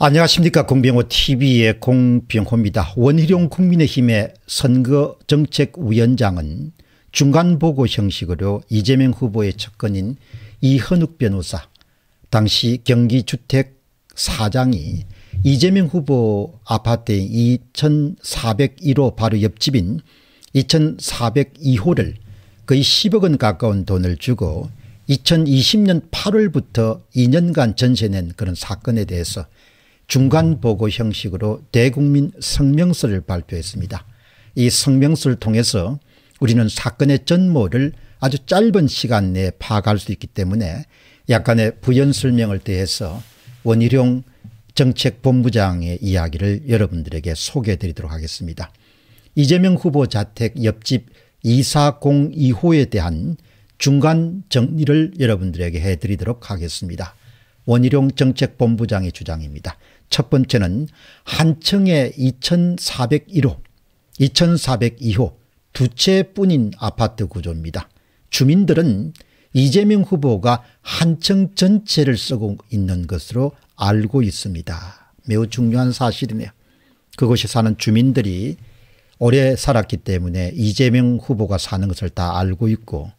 안녕하십니까. 공병호TV의 공병호입니다. 원희룡 국민의힘의 선거정책위원장은 중간보고 형식으로 이재명 후보의 측근인 이현욱 변호사, 당시 경기주택 사장이 이재명 후보 아파트의 2401호 바로 옆집인 2402호를 거의 10억 원 가까운 돈을 주고 2020년 8월부터 2년간 전세낸 그런 사건에 대해서 중간보고 형식으로 대국민 성명서를 발표했습니다. 이 성명서를 통해서 우리는 사건의 전모를 아주 짧은 시간 내에 파악할 수 있기 때문에 약간의 부연 설명을 더해서 원희룡 정책본부장의 이야기를 여러분들에게 소개해 드리도록 하겠습니다. 이재명 후보 자택 옆집 2402호에 대한 중간 정리를 여러분들에게 해드리도록 하겠습니다. 원희룡 정책본부장의 주장입니다. 첫 번째는 한층의 2401호, 2402호 두 채뿐인 아파트 구조입니다. 주민들은 이재명 후보가 한층 전체를 쓰고 있는 것으로 알고 있습니다. 매우 중요한 사실이네요. 그곳에 사는 주민들이 오래 살았기 때문에 이재명 후보가 사는 것을 다 알고 있고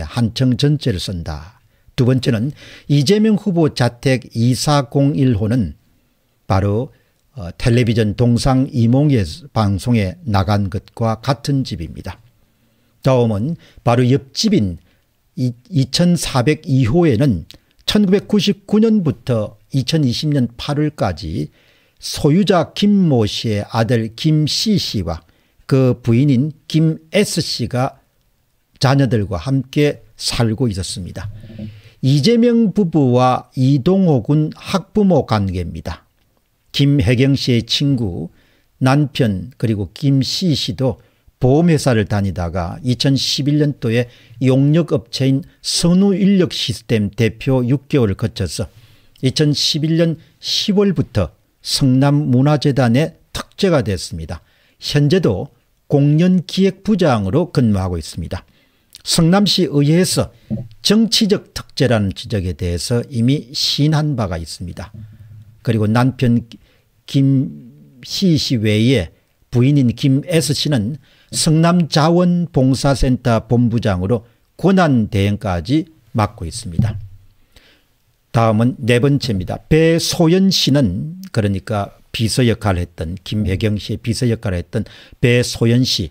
한층 전체를 쓴다. 두 번째는 이재명 후보 자택 2401호는 바로 텔레비전 동상이몽의 방송에 나간 것과 같은 집입니다. 다음은 바로 옆집인 2402호에는 1999년부터 2020년 8월까지 소유자 김모 씨의 아들 김씨 씨와 그 부인인 김S 씨가 자녀들과 함께 살고 있었습니다. 이재명 부부와 이동호 군 학부모 관계입니다. 김혜경 씨의 친구, 남편 그리고 김씨 씨도 보험회사를 다니다가 2011년도에 용역업체인 선우인력시스템 대표 6개월을 거쳐서 2011년 10월부터 성남문화재단의 특재가 됐습니다. 현재도 공연기획부장으로 근무하고 있습니다. 성남시 의회에서 정치적 특재라는 지적에 대해서 이미 시인한 바가 있습니다. 그리고 남편 김씨 씨 외에 부인인 김S 씨는 성남자원봉사센터 본부장으로 권한대행까지 맡고 있습니다. 다음은 네 번째입니다. 배소연 씨는 그러니까 비서 역할을 했던 김혜경 씨의 비서 역할을 했던 배소연 씨,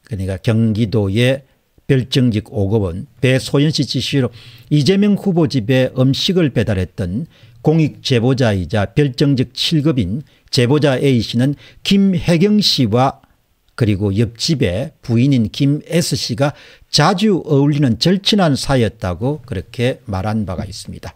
그러니까 경기도의 별정직 5급원 배소연 씨 지시로 이재명 후보 집에 음식을 배달했던 공익 제보자이자 별정직 7급인 제보자 A씨는 김혜경 씨와 그리고 옆집의 부인인 김S 씨가 자주 어울리는 절친한 사이였다고 그렇게 말한 바가 있습니다.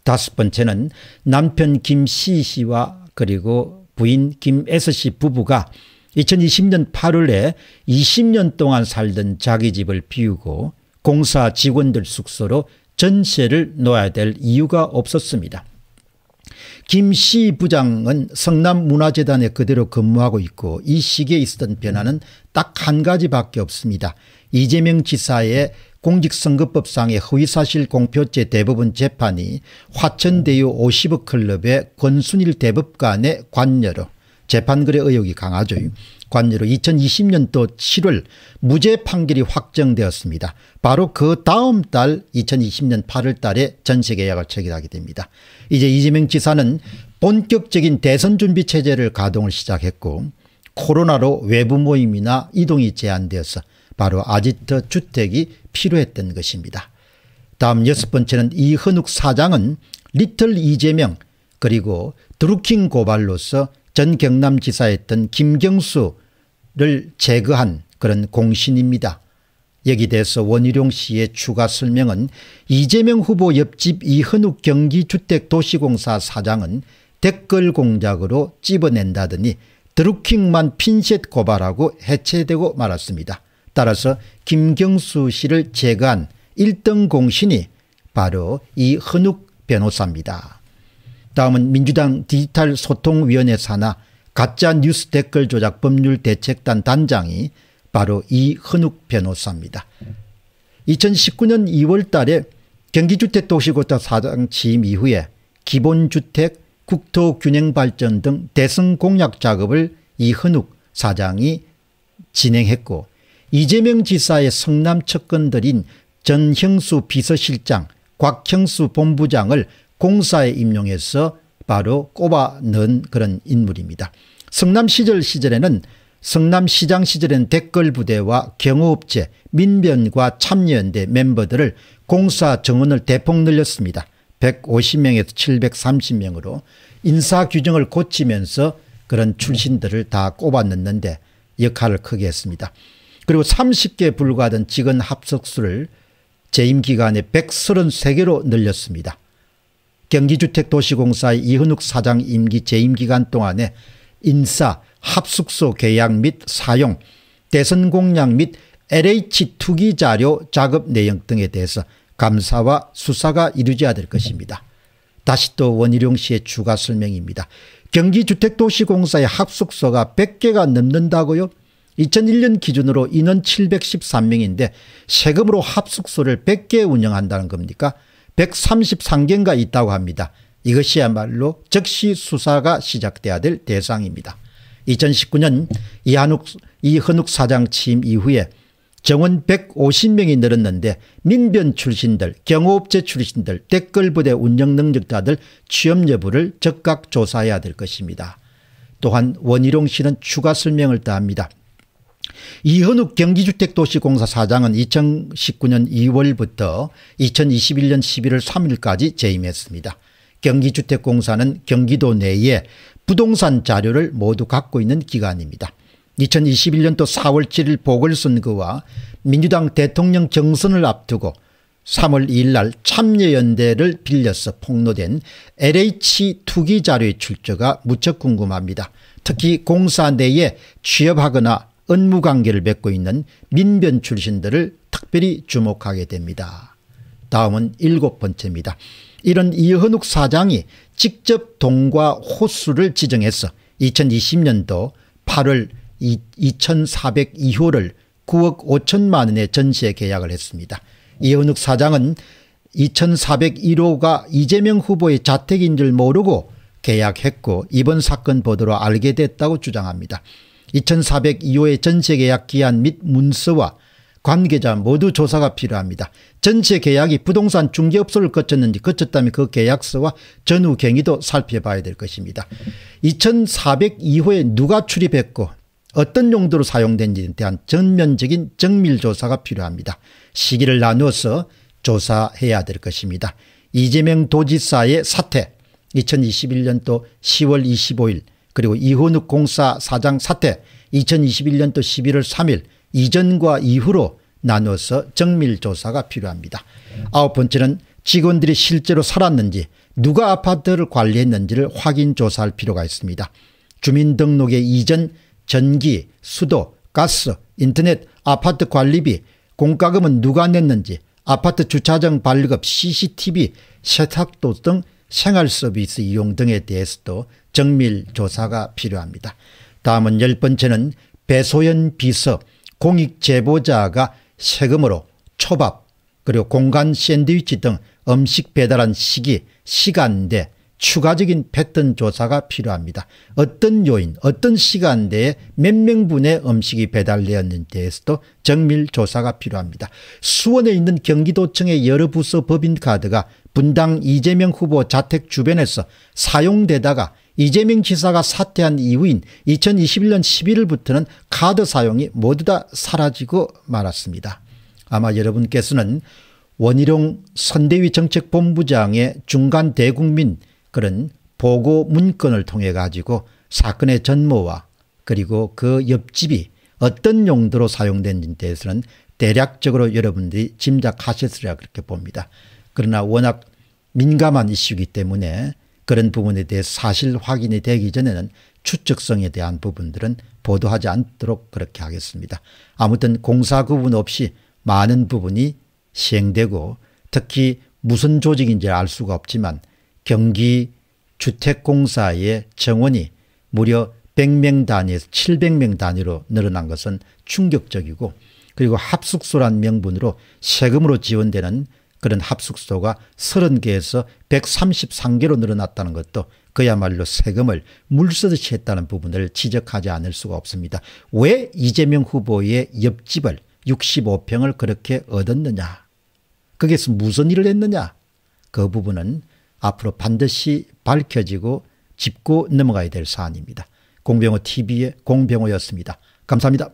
다섯 번째는 남편 김C 씨와 그리고 부인 김S 씨 부부가 2020년 8월에 20년 동안 살던 자기 집을 비우고 공사 직원들 숙소로 전세를 놓아야 될 이유가 없었습니다. 김씨 부장은 성남문화재단에 그대로 근무하고 있고 이 시기에 있었던 변화는 딱 한 가지밖에 없습니다. 이재명 지사의 공직선거법상의 허위사실 공표죄 대법원 재판이 화천대유 50억 클럽의 권순일 대법관의 관여로 재판거래 의혹이 강하죠. 관여로 2020년도 7월 무죄 판결이 확정되었습니다. 바로 그 다음 달 2020년 8월 달에 전세계약을 체결하게 됩니다. 이제 이재명 지사는 본격적인 대선 준비 체제를 가동을 시작했고 코로나로 외부 모임이나 이동이 제한되어서 바로 아지트 주택이 필요했던 것입니다. 다음 여섯 번째는 이현욱 사장은 리틀 이재명 그리고 드루킹 고발로서 전 경남지사였던 김경수를 제거한 그런 공신입니다. 여기 대해서 원희룡 씨의 추가 설명은 이재명 후보 옆집 이현욱 경기주택도시공사 사장은 댓글 공작으로 찝어낸다더니 드루킹만 핀셋 고발하고 해체되고 말았습니다. 따라서 김경수 씨를 제거한 1등 공신이 바로 이현욱 변호사입니다. 다음은 민주당 디지털소통위원회 산하 가짜뉴스 댓글 조작 법률 대책단 단장이 바로 이현욱 변호사입니다. 2019년 2월 달에 경기주택도시공사 사장 취임 이후에 기본주택, 국토균형발전 등 대선 공약 작업을 이현욱 사장이 진행했고, 이재명 지사의 성남 측근들인 전형수 비서실장, 곽형수 본부장을 공사에 임용해서 바로 꼽아 넣은 그런 인물입니다. 성남시장시절에는 댓글부대와 경호업체, 민변과 참여연대 멤버들을 공사 정원을 대폭 늘렸습니다. 150명에서 730명으로 인사규정을 고치면서 그런 출신들을 다 꼽아 넣는데 역할을 크게 했습니다. 그리고 30개에 불과하던 직원 합석수를 재임 기간에 133개로 늘렸습니다. 경기주택도시공사의 이현욱 사장 임기 재임 기간 동안에 인사, 합숙소 계약 및 사용, 대선 공약 및 LH 투기 자료 작업 내용 등에 대해서 감사와 수사가 이루어져야 될 것입니다. 다시 또 원희룡 씨의 추가 설명입니다. 경기주택도시공사의 합숙소가 100개가 넘는다고요? 2001년 기준으로 인원 713명인데 세금으로 합숙소를 100개 운영한다는 겁니까? 133개인가 있다고 합니다. 이것이야말로 즉시 수사가 시작돼야 될 대상입니다. 2019년 이현욱 사장 취임 이후에 정원 150명이 늘었는데 민변 출신들, 경호업체 출신들, 댓글부대 운영 능력자들 취업 여부를 적극 조사해야 될 것입니다. 또한 원희룡 씨는 추가 설명을 더합니다. 이현욱 경기주택도시공사 사장은 2019년 2월부터 2021년 11월 3일까지 재임했습니다. 경기주택공사는 경기도 내에 부동산 자료를 모두 갖고 있는 기관입니다. 2021년도 4월 7일 보궐선거와 민주당 대통령 경선을 앞두고 3월 2일 날 참여연대를 빌려서 폭로된 LH 투기 자료의 출처가 무척 궁금합니다. 특히 공사 내에 취업하거나 업무관계를 맺고 있는 민변 출신들을 특별히 주목하게 됩니다. 다음은 7번째입니다. 이런 이현욱 사장이 직접 동과 호수를 지정해서 2020년도 8월 2402호를 9억 5천만 원에 전세 계약을 했습니다. 이현욱 사장은 2401호가 이재명 후보의 자택인 줄 모르고 계약했고 이번 사건 보도로 알게 됐다고 주장합니다. 2402호의 전세 계약 기한 및 문서와 관계자 모두 조사가 필요합니다. 전세 계약이 부동산 중개업소를 거쳤는지 거쳤다면 그 계약서와 전후 경위도 살펴봐야 될 것입니다. 2402호에 누가 출입했고 어떤 용도로 사용된지에 대한 전면적인 정밀조사가 필요합니다. 시기를 나누어서 조사해야 될 것입니다. 이재명 도지사의 사퇴 2021년도 10월 25일 그리고 이현욱 공사 사장 사퇴 2021년도 11월 3일 이전과 이후로 나눠서 정밀조사가 필요합니다. 9번째는 직원들이 실제로 살았는지 누가 아파트를 관리했는지를 확인 조사할 필요가 있습니다. 주민등록의 이전 전기, 수도, 가스, 인터넷, 아파트 관리비, 공과금은 누가 냈는지 아파트 주차장 발급, CCTV, 세탁도 등 생활서비스 이용 등에 대해서도 정밀조사가 필요합니다. 다음은 10번째는 배소연 비서 공익제보자가 세금으로 초밥 그리고 공간 샌드위치 등 음식 배달한 시기, 시간대 추가적인 패턴 조사가 필요합니다. 어떤 요인, 어떤 시간대에 몇 명분의 음식이 배달되었는지에 대해서도 정밀 조사가 필요합니다. 수원에 있는 경기도청의 여러 부서 법인카드가 분당 이재명 후보 자택 주변에서 사용되다가 이재명 지사가 사퇴한 이후인 2021년 11월부터는 카드 사용이 모두 다 사라지고 말았습니다. 아마 여러분께서는 원희룡 선대위 정책본부장의 중간 대국민 그런 보고 문건을 통해 가지고 사건의 전모와 그리고 그 옆집이 어떤 용도로 사용된지에 대해서는 대략적으로 여러분들이 짐작하셨으리라 그렇게 봅니다. 그러나 워낙 민감한 이슈이기 때문에 그런 부분에 대해 사실 확인이 되기 전에는 추측성에 대한 부분들은 보도하지 않도록 그렇게 하겠습니다. 아무튼 공사 구분 없이 많은 부분이 시행되고 특히 무슨 조직인지 알 수가 없지만 경기주택공사의 정원이 무려 100명 단위에서 700명 단위로 늘어난 것은 충격적이고 그리고 합숙소란 명분으로 세금으로 지원되는 그런 합숙소가 30개에서 133개로 늘어났다는 것도 그야말로 세금을 물쓰듯이 했다는 부분을 지적하지 않을 수가 없습니다. 왜 이재명 후보의 옆집을 65평을 그렇게 얻었느냐, 거기에서 무슨 일을 했느냐, 그 부분은 앞으로 반드시 밝혀지고 짚고 넘어가야 될 사안입니다. 공병호 TV의 공병호였습니다. 감사합니다.